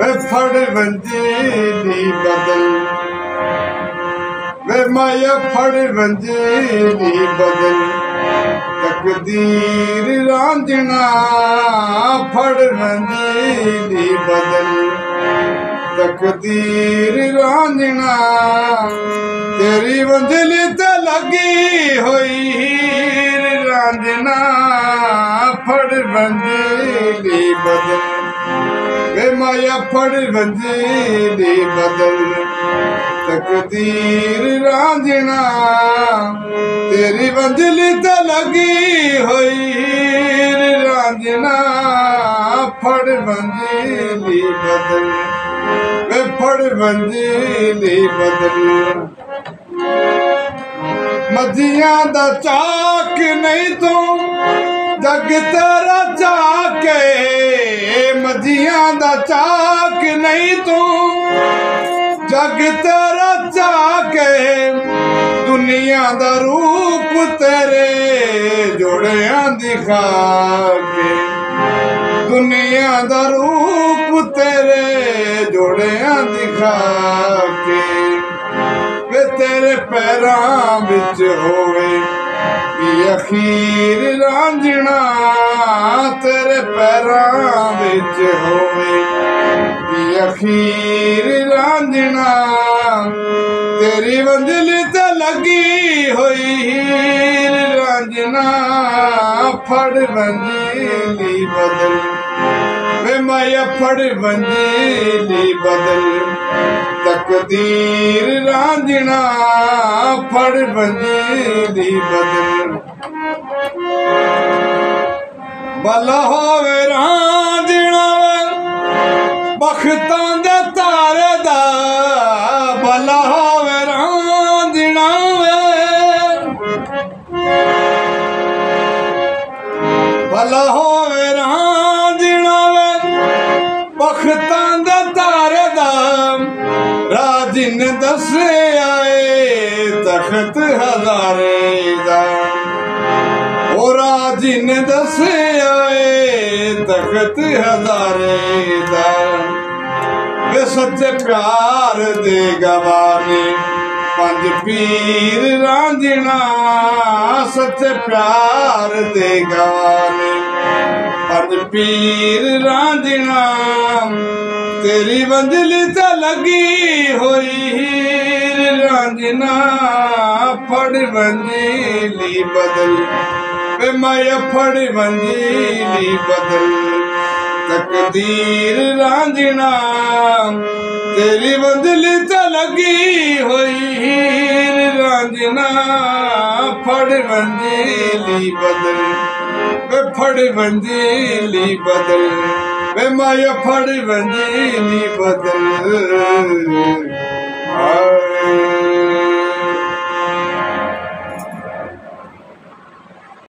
वे फड़ वंजीली बदल वे माया फड़ वंजीली बदल तकदीर रांझना फड़ वंजीली बदल तकदीर रांझना तेरी वंजली ते लगी हुई रांझना फड़ वंजीली बदल वे माया फड़ वंजीली बदल तकदीर रांझना तेरी वंजली ते लगी हुई रांझना फड़ वंजीली बदल वे फड़ वंजीली बदल मजियां दा चाक नहीं तू जग तेरा चाके मजियां दा चाक नहीं तू जग तेरा चाके दुनिया दा रूप तेरे जोड़ियां दिखा के दुनिया दा रूप तेरे जोड़ियां दिखा के वे तेरे पैरां विच होवे कि अखीर रांझना तेरे पैरां विच होवे कि अखीर रांझना तेरी वंजली ते लगी हुई रांझना फड़ वंजीली बदल वे माया फड़ वंजीली बदल तकदीर रांझना फड़ वंजीली बदल भला होवे रांझना बख्तां दे तारे दा भला होवे रांझना भला होवे रांझना बख्तां दे तारे दा राजिन दसे आए तख्त हजारे दा ओ राजिन दसे आए तख्त हजारे दा वे सच्चे प्यार दे गवाने पंज पीर रांझना सच्चे प्यार दे गवाने पंज पीर रांझना तेरी वंजली ते लगी हुई रांझना फड़ वंजीली बदल वे माया फड़ वंजीली बदल तकदीर रांझना तेरी वंजली ते लगी हुई रांझना फड़ वंजीली बदल वे फड़ वंजीली बदल वे माया फड़ वंजीली बदल